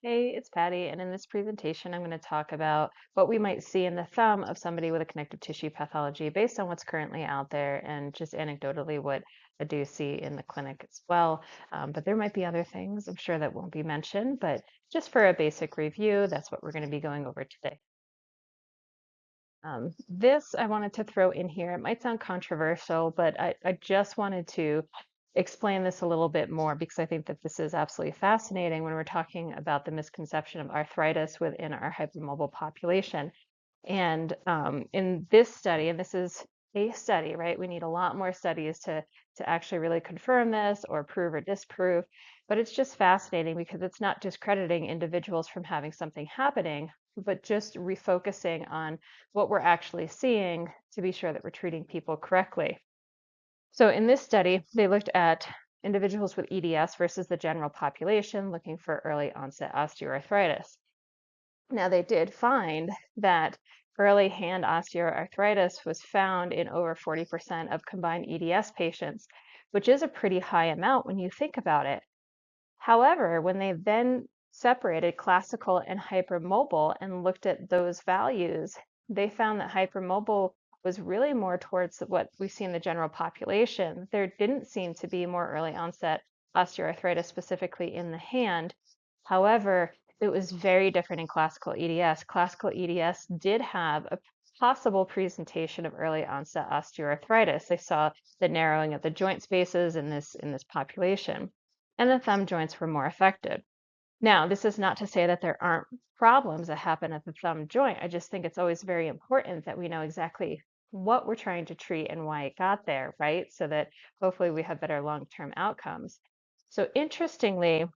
Hey, it's Patty, and in this presentation, I'm going to talk about what we might see in the thumb of somebody with a connective tissue pathology based on what's currently out there and just anecdotally what I do see in the clinic as well. But there might be other things I'm sure that won't be mentioned, but just for a basic review, that's what we're going to be going over today. This I wanted to throw in here. It might sound controversial, but I just wanted to explain this a little bit more because I think that this is absolutely fascinating when we're talking about the misconception of arthritis within our hypermobile population. And in this study, and this is a study, right? We need a lot more studies to actually really confirm this or prove or disprove. But it's just fascinating because it's not discrediting individuals from having something happening, but just refocusing on what we're actually seeing to be sure that we're treating people correctly. So in this study, they looked at individuals with EDS versus the general population looking for early onset osteoarthritis. Now, they did find that early hand osteoarthritis was found in over 40% of combined EDS patients, which is a pretty high amount when you think about it. However, when they then separated classical and hypermobile and looked at those values, they found that hypermobile was really more towards what we see in the general population. There didn't seem to be more early onset osteoarthritis specifically in the hand. However, it was very different in classical EDS. Classical EDS did have a possible presentation of early onset osteoarthritis. They saw the narrowing of the joint spaces in this population, and the thumb joints were more affected. Now, this is not to say that there aren't problems that happen at the thumb joint. I just think it's always very important that we know exactly what we're trying to treat and why it got there, right? So that hopefully we have better long-term outcomes. So interestingly,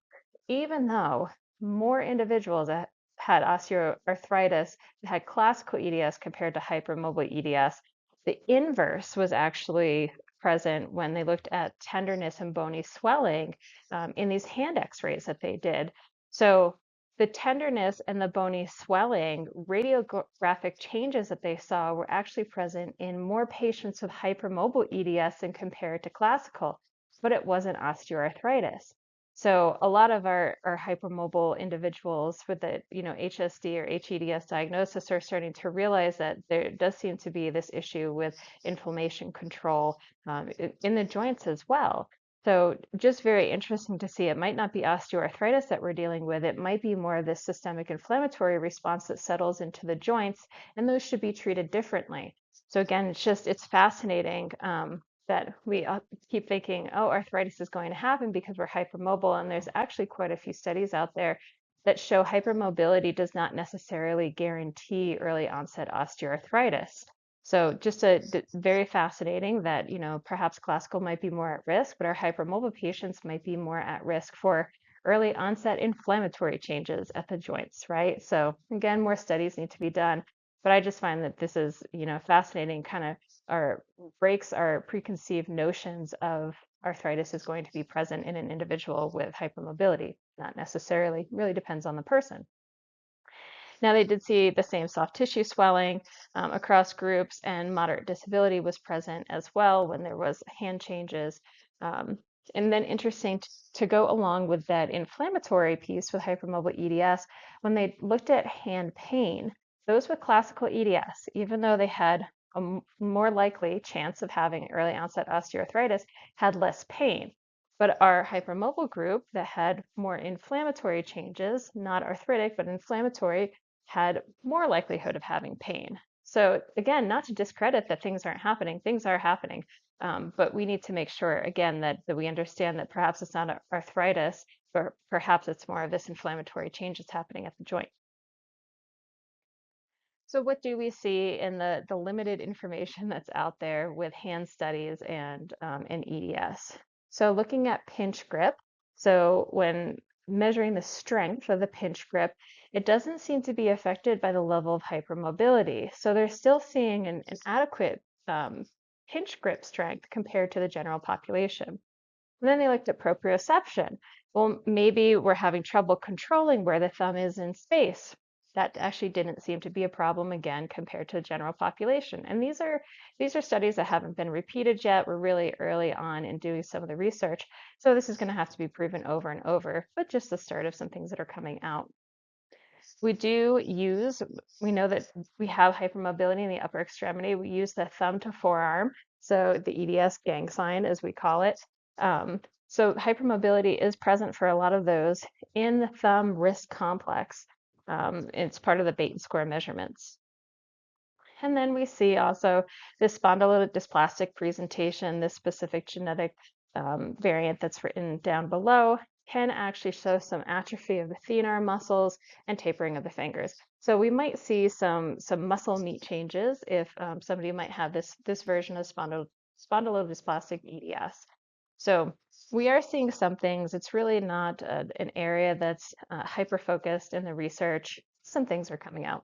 even though more individuals that had osteoarthritis that had classical EDS compared to hypermobile EDS, the inverse was actually present when they looked at tenderness and bony swelling in these hand x-rays that they did. So the tenderness and the bony swelling radiographic changes that they saw were actually present in more patients with hypermobile EDS than compared to classical, but it wasn't osteoarthritis. So a lot of our hypermobile individuals with the, HSD or HEDS diagnosis are starting to realize that there does seem to be this issue with inflammation control in the joints as well. So just very interesting to see. It might not be osteoarthritis that we're dealing with. It might be more of this systemic inflammatory response that settles into the joints, and those should be treated differently. So again, it's fascinating that we keep thinking, oh, arthritis is going to happen because we're hypermobile. And there's actually quite a few studies out there that show hypermobility does not necessarily guarantee early onset osteoarthritis. So just very fascinating that, perhaps classical might be more at risk, but our hypermobile patients might be more at risk for early onset inflammatory changes at the joints, right? So again, more studies need to be done. But I just find that this is, fascinating, kind of our breaks our preconceived notions of arthritis is going to be present in an individual with hypermobility. Not necessarily, really depends on the person. Now, they did see the same soft tissue swelling across groups, and moderate disability was present as well when there was hand changes. Um, and then interesting to go along with that inflammatory piece with hypermobile EDS, when they looked at hand pain, those with classical EDS, even though they had a more likely chance of having early onset osteoarthritis, had less pain. But our hypermobile group that had more inflammatory changes, not arthritic, but inflammatory, had more likelihood of having pain. So again, not to discredit that things are happening, but we need to make sure, again, that we understand that perhaps it's not arthritis, but perhaps it's more of this inflammatory change that's happening at the joint. So what do we see in the limited information that's out there with hand studies and EDS? So looking at pinch grip, so when measuring the strength of the pinch grip, it doesn't seem to be affected by the level of hypermobility. So they're still seeing an adequate pinch grip strength compared to the general population. And then they looked at proprioception. Well, maybe we're having trouble controlling where the thumb is in space. That actually didn't seem to be a problem again compared to the general population. And these are studies that haven't been repeated yet. We're really early on in doing some of the research. So this is going to have to be proven over and over, but just the start of some things that are coming out. We know that we have hypermobility in the upper extremity. We use the thumb to forearm, so the EDS gang sign, as we call it. Um, so hypermobility is present for a lot of those in the thumb wrist complex. It's part of the Beit score measurements. And then we see also this spondylodysplastic presentation, this specific genetic variant that's written down below can actually show some atrophy of the thenar muscles and tapering of the fingers. So we might see some muscle meat changes if somebody might have this version of spondylodysplastic EDS. So we are seeing some things. It's really not an area that's hyper-focused in the research. Some things are coming out.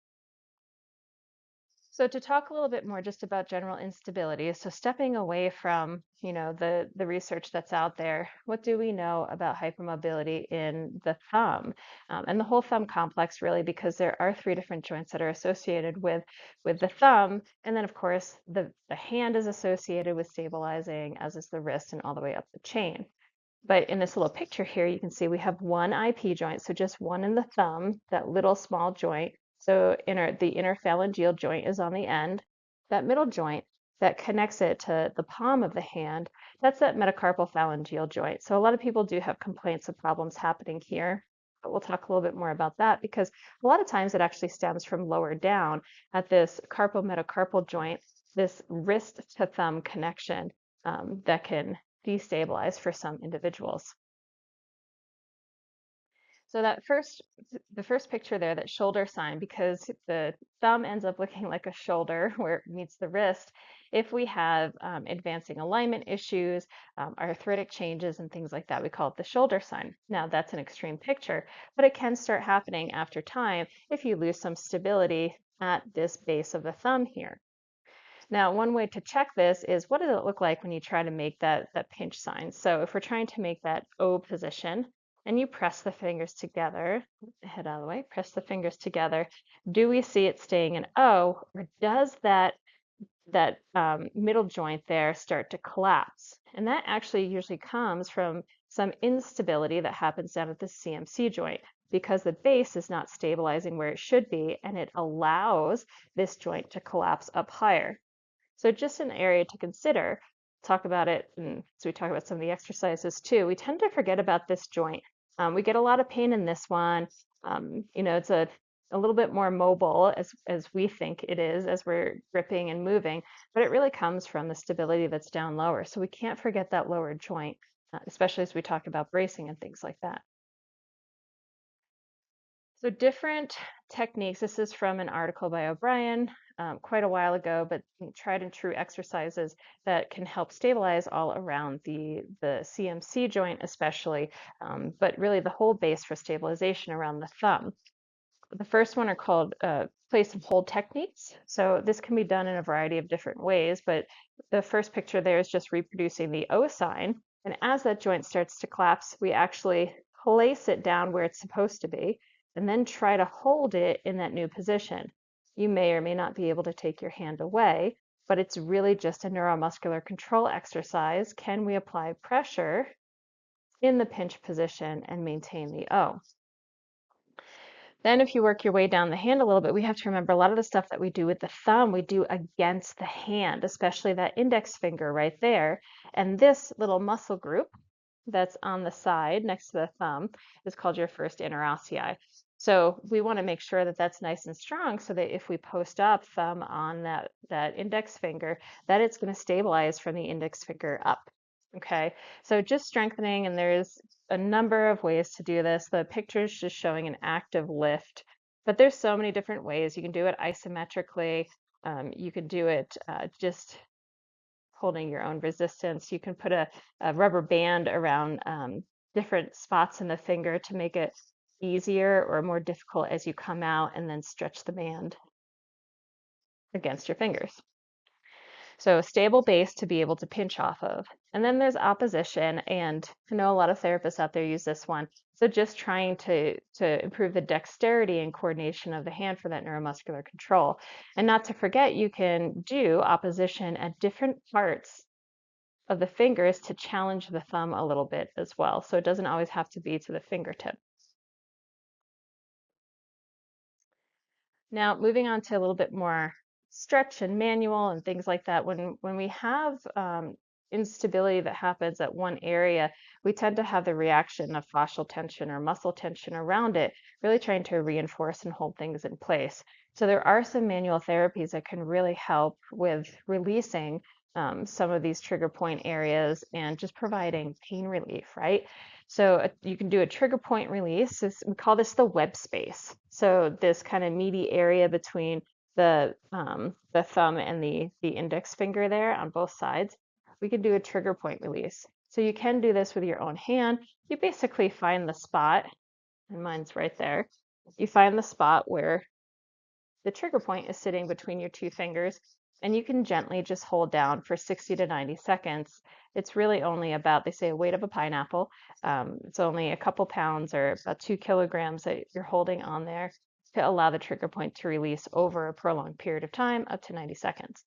So to talk a little bit more just about general instability, so stepping away from, the research that's out there, what do we know about hypermobility in the thumb and the whole thumb complex really, because there are three different joints that are associated with the thumb. And then of course the hand is associated with stabilizing, as is the wrist and all the way up the chain. But in this little picture here, you can see we have one IP joint, so just one in the thumb, that little small joint. So the interphalangeal joint is on the end. That middle joint that connects it to the palm of the hand, that's that metacarpal phalangeal joint. So a lot of people do have complaints of problems happening here, but we'll talk a little bit more about that because a lot of times it actually stems from lower down at this carpometacarpal joint, this wrist to thumb connection that can destabilize for some individuals. So the first picture there, that shoulder sign, because the thumb ends up looking like a shoulder where it meets the wrist. If we have advancing alignment issues, arthritic changes and things like that, we call it the shoulder sign. Now that's an extreme picture, but it can start happening after time if you lose some stability at this base of the thumb here. Now, one way to check this is what does it look like when you try to make that pinch sign? So if we're trying to make that O position and you press the fingers together, head out of the way, press the fingers together, do we see it staying an O, or does that middle joint there start to collapse? And that actually usually comes from some instability that happens down at the CMC joint because the base is not stabilizing where it should be, and it allows this joint to collapse up higher. So just an area to consider. Talk about it, and so we talk about some of the exercises too. We tend to forget about this joint. We get a lot of pain in this one. It's a little bit more mobile as we think it is as we're gripping and moving, but it really comes from the stability that's down lower. So we can't forget that lower joint, especially as we talk about bracing and things like that. So different techniques. This is from an article by O'Brien quite a while ago, but tried and true exercises that can help stabilize all around the CMC joint especially, but really the whole base for stabilization around the thumb. The first one are called place and hold techniques. So this can be done in a variety of different ways, but the first picture there is just reproducing the O sign. And as that joint starts to collapse, we actually place it down where it's supposed to be and then try to hold it in that new position. You may or may not be able to take your hand away, but it's really just a neuromuscular control exercise. Can we apply pressure in the pinch position and maintain the O? Then if you work your way down the hand a little bit, we have to remember a lot of the stuff that we do with the thumb, we do against the hand, especially that index finger right there. And this little muscle group that's on the side next to the thumb is called your first interossei. So we want to make sure that that's nice and strong so that if we post up thumb on that index finger, that it's going to stabilize from the index finger up. Okay, so just strengthening, and there's a number of ways to do this. The picture is just showing an active lift, but there's so many different ways. You can do it isometrically. You can do it just holding your own resistance. You can put a rubber band around different spots in the finger to make it easier or more difficult as you come out, and then stretch the band against your fingers. So a stable base to be able to pinch off of. And then there's opposition, and I know a lot of therapists out there use this one. So just trying to improve the dexterity and coordination of the hand for that neuromuscular control. And not to forget, you can do opposition at different parts of the fingers to challenge the thumb a little bit as well. So it doesn't always have to be to the fingertip. Now, moving on to a little bit more stretch and manual and things like that, when we have instability that happens at one area, we tend to have the reaction of fascial tension or muscle tension around it, really trying to reinforce and hold things in place. So there are some manual therapies that can really help with releasing some of these trigger point areas and just providing pain relief, right? So you can do a trigger point release. We call this the web space. So this kind of meaty area between the thumb and the index finger there on both sides. We can do a trigger point release. So you can do this with your own hand. You basically find the spot, and mine's right there. You find the spot where the trigger point is sitting between your two fingers, and you can gently just hold down for 60 to 90 seconds. It's really only about, they say, a weight of a pineapple. It's only a couple pounds or about 2 kilograms that you're holding on there to allow the trigger point to release over a prolonged period of time, up to 90 seconds.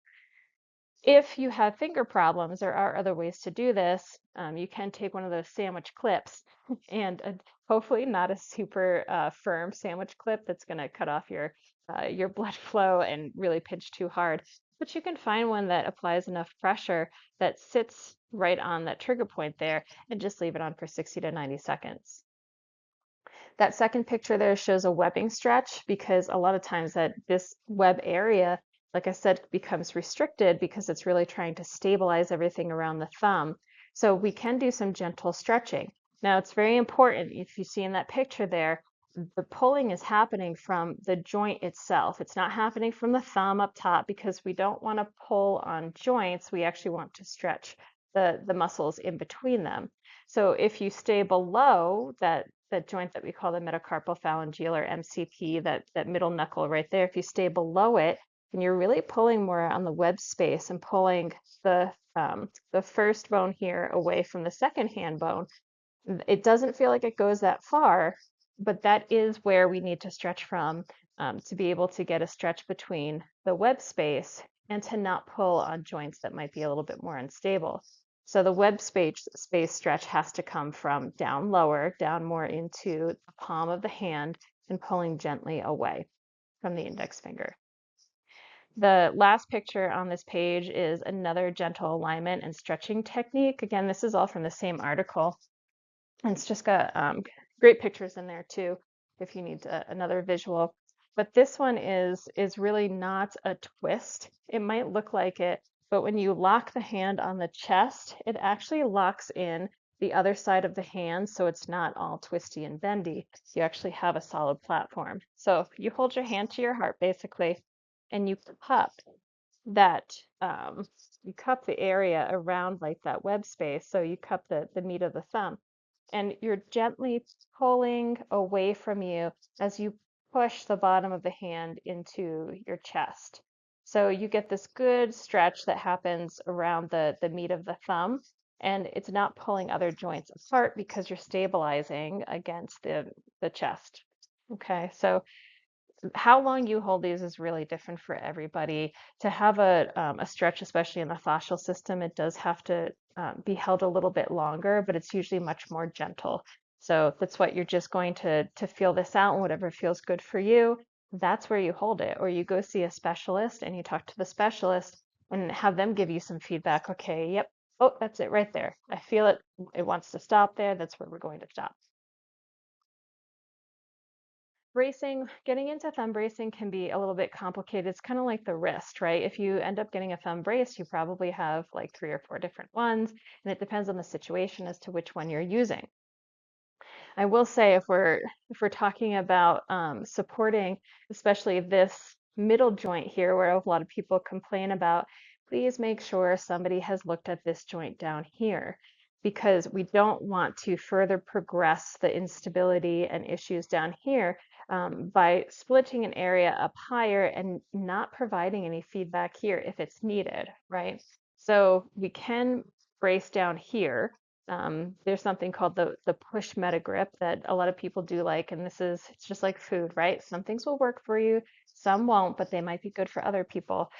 If you have finger problems, there are other ways to do this. You can take one of those sandwich clips and hopefully not a super firm sandwich clip that's going to cut off your blood flow and really pinch too hard. But you can find one that applies enough pressure that sits right on that trigger point there and just leave it on for 60 to 90 seconds. That second picture there shows a webbing stretch because a lot of times that this web area, like I said, becomes restricted because it's really trying to stabilize everything around the thumb. So we can do some gentle stretching. Now it's very important, if you see in that picture there, the pulling is happening from the joint itself. It's not happening from the thumb up top because we don't want to pull on joints. We actually want to stretch the muscles in between them. So if you stay below that joint that we call the metacarpal phalangeal or MCP, that middle knuckle right there, if you stay below it, then you're really pulling more on the web space and pulling the first bone here away from the second hand bone. It doesn't feel like it goes that far, but that is where we need to stretch from to be able to get a stretch between the web space and to not pull on joints that might be a little bit more unstable. So the web space stretch has to come from down lower, down more into the palm of the hand and pulling gently away from the index finger. The last picture on this page is another gentle alignment and stretching technique. Again, this is all from the same article. And it's just got great pictures in there too, if you need another visual. But this one is really not a twist. It might look like it, but when you lock the hand on the chest, it actually locks in the other side of the hand, so it's not all twisty and bendy. You actually have a solid platform. So you hold your hand to your heart, basically, and you cup that, you cup the area around like that web space. So you cup the meat of the thumb, and you're gently pulling away from you as you push the bottom of the hand into your chest. So you get this good stretch that happens around the meat of the thumb, and it's not pulling other joints apart because you're stabilizing against the chest. Okay, so how long you hold these is really different for everybody. To have a stretch, especially in the fascial system, it does have to be held a little bit longer, but it's usually much more gentle. So that's what you're just going to feel this out, and whatever feels good for you, that's where you hold it. Or you go see a specialist and you talk to the specialist and have them give you some feedback. Okay, yep, oh, that's it right there. I feel it. It wants to stop there. That's where we're going to stop. Bracing, getting into thumb bracing can be a little bit complicated. It's kind of like the wrist, right? If you end up getting a thumb brace, you probably have like 3 or 4 different ones, and it depends on the situation as to which one you're using. I will say if we're talking about supporting, especially this middle joint here, where a lot of people complain about, please make sure somebody has looked at this joint down here, because we don't want to further progress the instability and issues down here by splitting an area up higher and not providing any feedback here if it's needed, right? So we can brace down here. There's something called the push meta grip that a lot of people do like, and it's just like food, right? Some things will work for you, some won't, but they might be good for other people.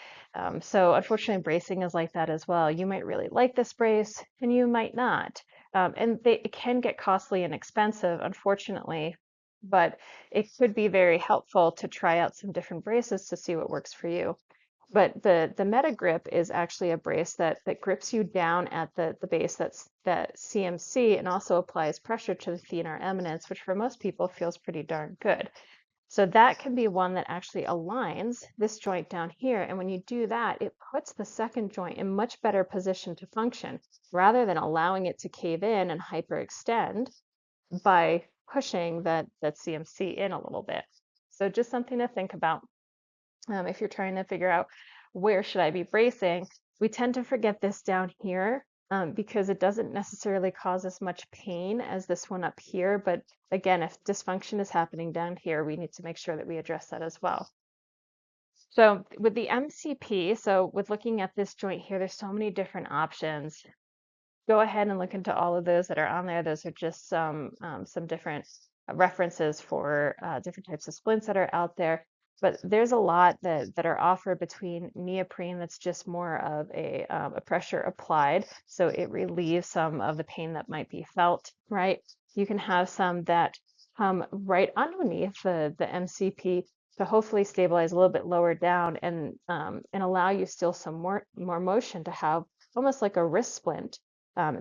So unfortunately, bracing is like that as well. You might really like this brace and you might not. And it can get costly and expensive, unfortunately, but it could be very helpful to try out some different braces to see what works for you. But the Meta Grip is actually a brace that grips you down at the base that CMC and also applies pressure to the thenar eminence, which for most people feels pretty darn good. So that can be one that actually aligns this joint down here. And when you do that, it puts the second joint in much better position to function rather than allowing it to cave in and hyperextend by pushing that CMC in a little bit. So just something to think about if you're trying to figure out where should I be bracing. We tend to forget this down here because it doesn't necessarily cause as much pain as this one up here. But again, if dysfunction is happening down here, we need to make sure that we address that as well. So with the MCP, so with looking at this joint here, there's so many different options. Go ahead and look into all of those that are on there. Those are just some different references for different types of splints that are out there. But there's a lot that are offered between neoprene that's just more of a pressure applied, so it relieves some of the pain that might be felt, right? You can have some that come right underneath the MCP to hopefully stabilize a little bit lower down and allow you still some more motion to have almost like a wrist splint.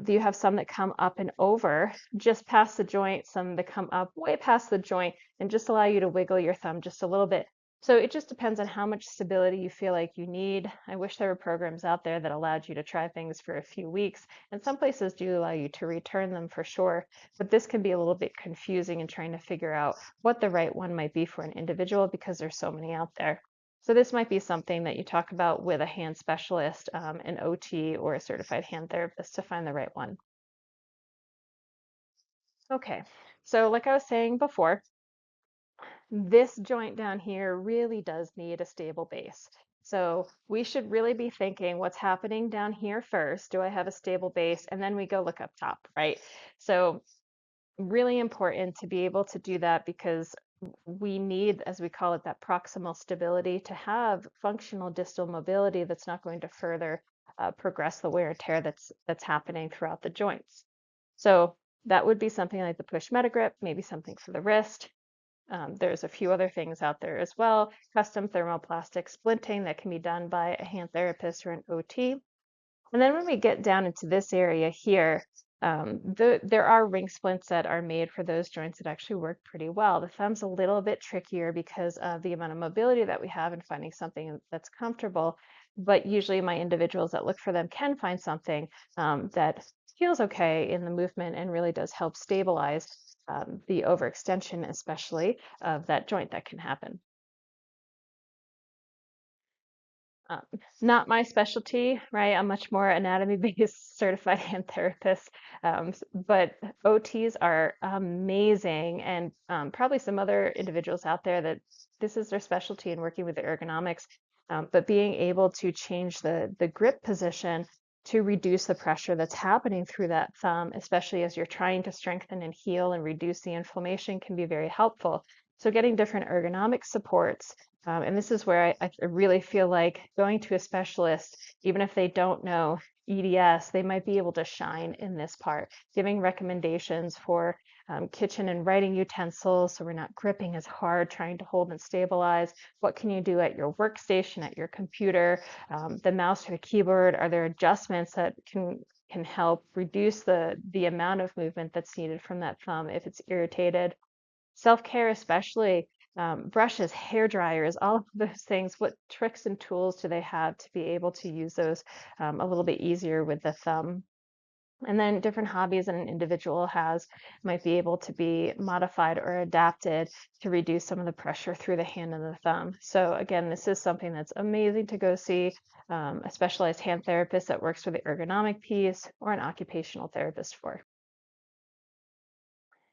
You have some that come up and over just past the joint, some that come up way past the joint and just allow you to wiggle your thumb just a little bit. So it just depends on how much stability you feel like you need. I wish there were programs out there that allowed you to try things for a few weeks, and some places do allow you to return them for sure, but this can be a little bit confusing in trying to figure out what the right one might be for an individual because there's so many out there. So this might be something that you talk about with a hand specialist, an OT, or a certified hand therapist to find the right one. Okay, so like I was saying before, this joint down here really does need a stable base. So we should really be thinking what's happening down here first. Do I have a stable base? And then we go look up top, right? So really important to be able to do that because we need, as we call it, that proximal stability to have functional distal mobility that's not going to further progress the wear and tear that's happening throughout the joints. So that would be something like the push metagrip, maybe something for the wrist. There's a few other things out there as well. Custom thermoplastic splinting that can be done by a hand therapist or an OT. And then when we get down into this area here, there are ring splints that are made for those joints that actually work pretty well. The thumb's a little bit trickier because of the amount of mobility that we have in finding something that's comfortable. But usually my individuals that look for them can find something that feels okay in the movement and really does help stabilize the overextension, especially of that joint that can happen. Um, Not my specialty, right? I'm much more anatomy-based certified hand therapist, but OTs are amazing, and probably some other individuals out there that this is their specialty in working with the ergonomics. But being able to change the grip position to reduce the pressure that's happening through that thumb, especially as you're trying to strengthen and heal and reduce the inflammation, can be very helpful. So getting different ergonomic supports and this is where I really feel like going to a specialist, even if they don't know EDS, they might be able to shine in this part, giving recommendations for kitchen and writing utensils so we're not gripping as hard, trying to hold and stabilize. What can you do at your workstation, at your computer, the mouse or the keyboard? Are there adjustments that can help reduce the amount of movement that's needed from that thumb if it's irritated? Self-care especially, brushes, hair dryers, all of those things. What tricks and tools do they have to be able to use those a little bit easier with the thumb? And then different hobbies that an individual has might be able to be modified or adapted to reduce some of the pressure through the hand and the thumb. So again, this is something that's amazing to go see a specialized hand therapist that works with the ergonomic piece or an occupational therapist for.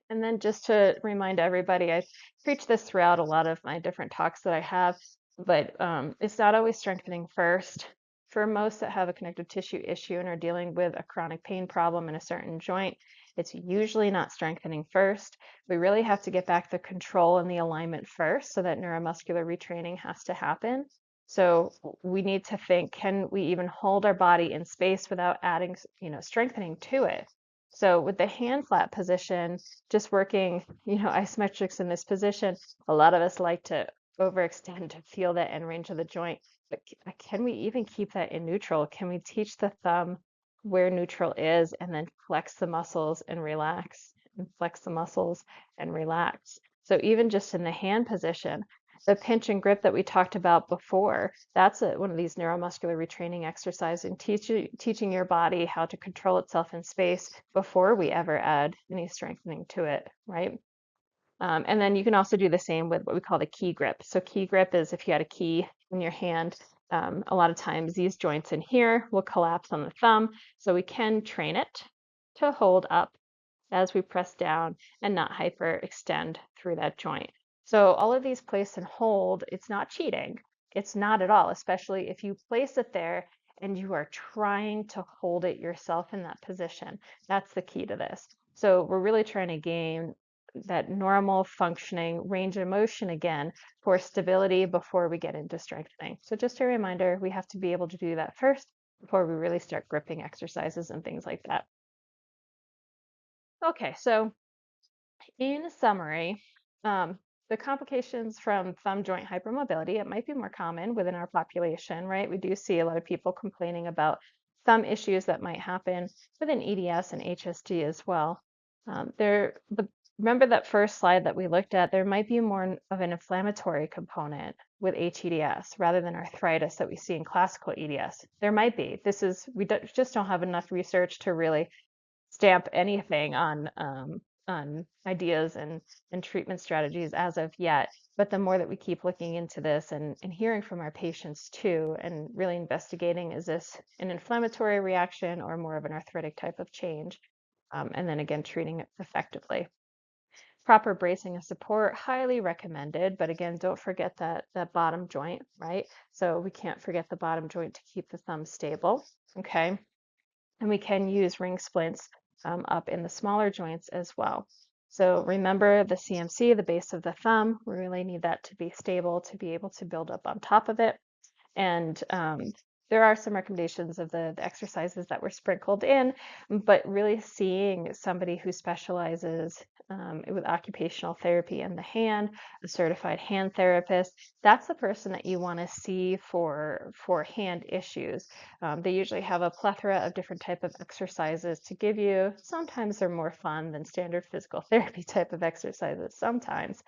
And then just to remind everybody, I preach this throughout a lot of my different talks that I have, but it's not always strengthening first. For most that have a connective tissue issue and are dealing with a chronic pain problem in a certain joint, it's usually not strengthening first. We really have to get back the control and the alignment first so that neuromuscular retraining has to happen. So we need to think, can we even hold our body in space without adding, strengthening to it? So with the hand flat position, just working, isometrics in this position, a lot of us like to overextend to feel the end range of the joint. But can we even keep that in neutral? Can we teach the thumb where neutral is and then flex the muscles and relax and flex the muscles and relax? So even just in the hand position, the pinch and grip that we talked about before, that's one of these neuromuscular retraining exercises and teaching your body how to control itself in space before we ever add any strengthening to it, right? And then you can also do the same with what we call the key grip. So key grip is if you had a key in your hand, a lot of times these joints in here will collapse on the thumb. So we can train it to hold up as we press down and not hyperextend through that joint. So all of these place and hold, it's not cheating. It's not at all, especially if you place it there and you are trying to hold it yourself in that position. That's the key to this. So we're really trying to gain that normal functioning range of motion again for stability before we get into strengthening. So just a reminder, we have to be able to do that first before we really start gripping exercises and things like that. Okay, so in summary, the complications from thumb joint hypermobility, it might be more common within our population, right? We do see a lot of people complaining about thumb issues that might happen within EDS and HSD as well. Remember that first slide that we looked at, there might be more of an inflammatory component with HEDS rather than arthritis that we see in classical EDS. There might be. Just don't have enough research to really stamp anything on ideas and treatment strategies as of yet. But the more that we keep looking into this and hearing from our patients too, and really investigating, is this an inflammatory reaction or more of an arthritic type of change? And then again, treating it effectively. Proper bracing and support, highly recommended. But again, don't forget that bottom joint, right? So we can't forget the bottom joint to keep the thumb stable, okay? And we can use ring splints up in the smaller joints as well. So remember the CMC, the base of the thumb, we really need that to be stable to be able to build up on top of it. And there are some recommendations of the exercises that were sprinkled in, but really seeing somebody who specializes with occupational therapy in the hand, a certified hand therapist, that's the person that you want to see for hand issues. They usually have a plethora of different type of exercises to give you. Sometimes they're more fun than standard physical therapy type of exercises sometimes.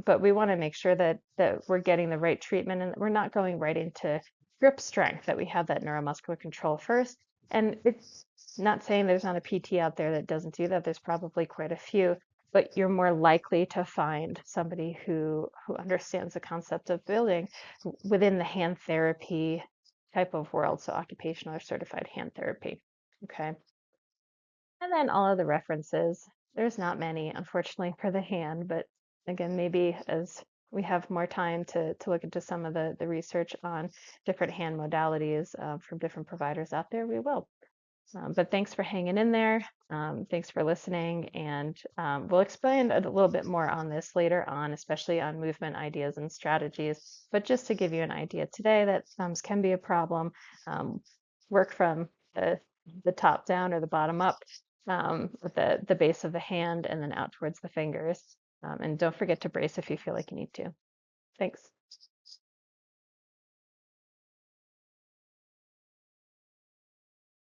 But we want to make sure that we're getting the right treatment and that we're not going right into grip strength, that we have that neuromuscular control first. And it's not saying there's not a PT out there that doesn't do that. There's probably quite a few, but you're more likely to find somebody who understands the concept of building within the hand therapy type of world, so occupational or certified hand therapy. Okay. And then all of the references. There's not many, unfortunately, for the hand, but again, maybe as we have more time to look into some of the research on different hand modalities from different providers out there, we will. But thanks for hanging in there. Thanks for listening. And we'll expand a little bit more on this later on, especially on movement ideas and strategies. But just to give you an idea today that thumbs can be a problem, work from the top down or the bottom up with the base of the hand and then out towards the fingers. And don't forget to brace if you feel like you need to. Thanks.